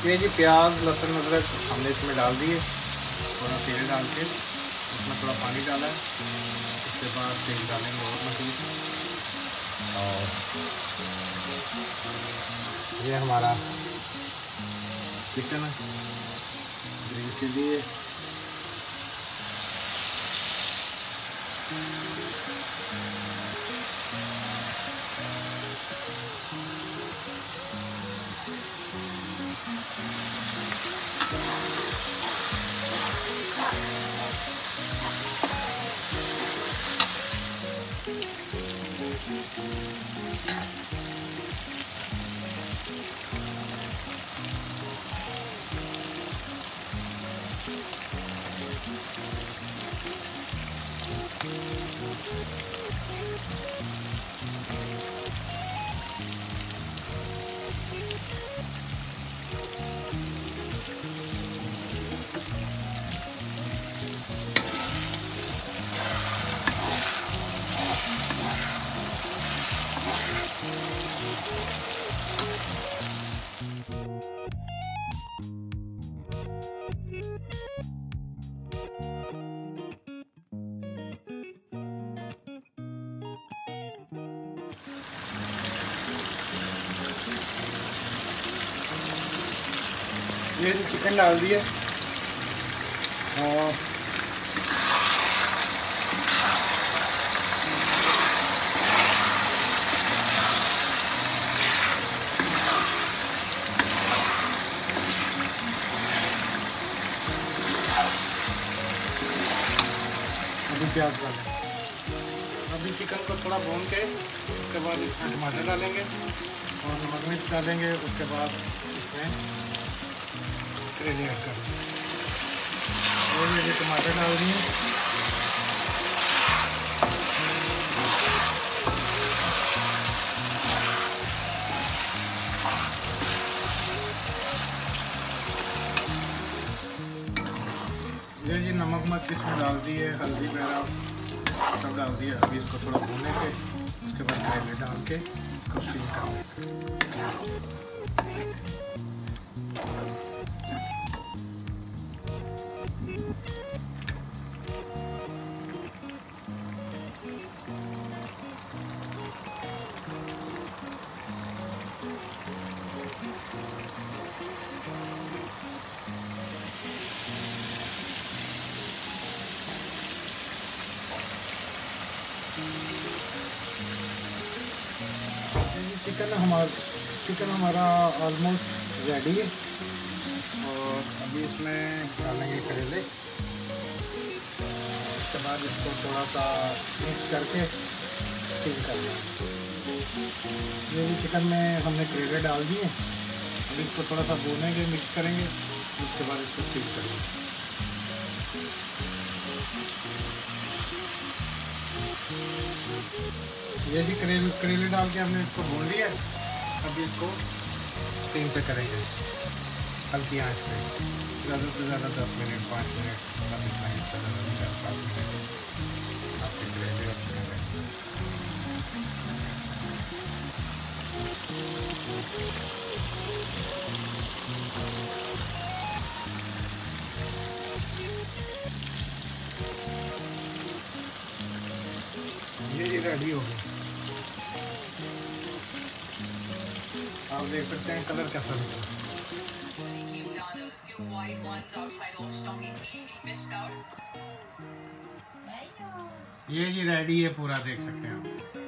ये जी प्याज लहसुन अदरक हमने इसमें डाल दिए, थोड़ा तेल डाल के उसमें थोड़ा पानी डाला है। उसके बाद तेल डालेंगे और मज़ीद। और ये हमारा चिकन है ग्रिल के लिए। ये चिकन डाल दिए और अभी प्याज डालेंगे। अभी चिकन को थोड़ा भून के उसके बाद इसमें टमाटर डालेंगे और नमक मिर्च डालेंगे। उसके बाद इसमें करेले ऐड कर देंगे और ये टमाटर डाल दिए। ये जी नमक मिर्च इसमें डाल दिए, हल्दी वगैरह सब डाल दिया। अभी इसको थोड़ा भूनेंगे, उसके बाद करेले डाल के इसको स्टीम करेंगे। चिकन हमारा ऑलमोस्ट रेडी है और अभी इसमें डालेंगे करेले। उसके बाद इसको थोड़ा सा मिक्स करके स्टीम करना है। ये भी चिकन में हमने करेले डाल दिए। अभी इसको थोड़ा सा भूनेंगे, मिक्स करेंगे, उसके बाद इसको स्टीम करेंगे। ये जी करेले डाल के हमने इसको भून लिया। अभी इसको स्टीम पे करेंगे हल्की आंच पे, ज़्यादा से ज़्यादा 10 मिनट 5 मिनट, बस इतना ही, ज़्यादा 4-5 मिनट आपके करेले और चिकन रहेंगे। ये रेडी हो गया। आप देख सकते हैं कलर कैसा निकला। ये जी रेडी है पूरा, देख सकते हैं आप।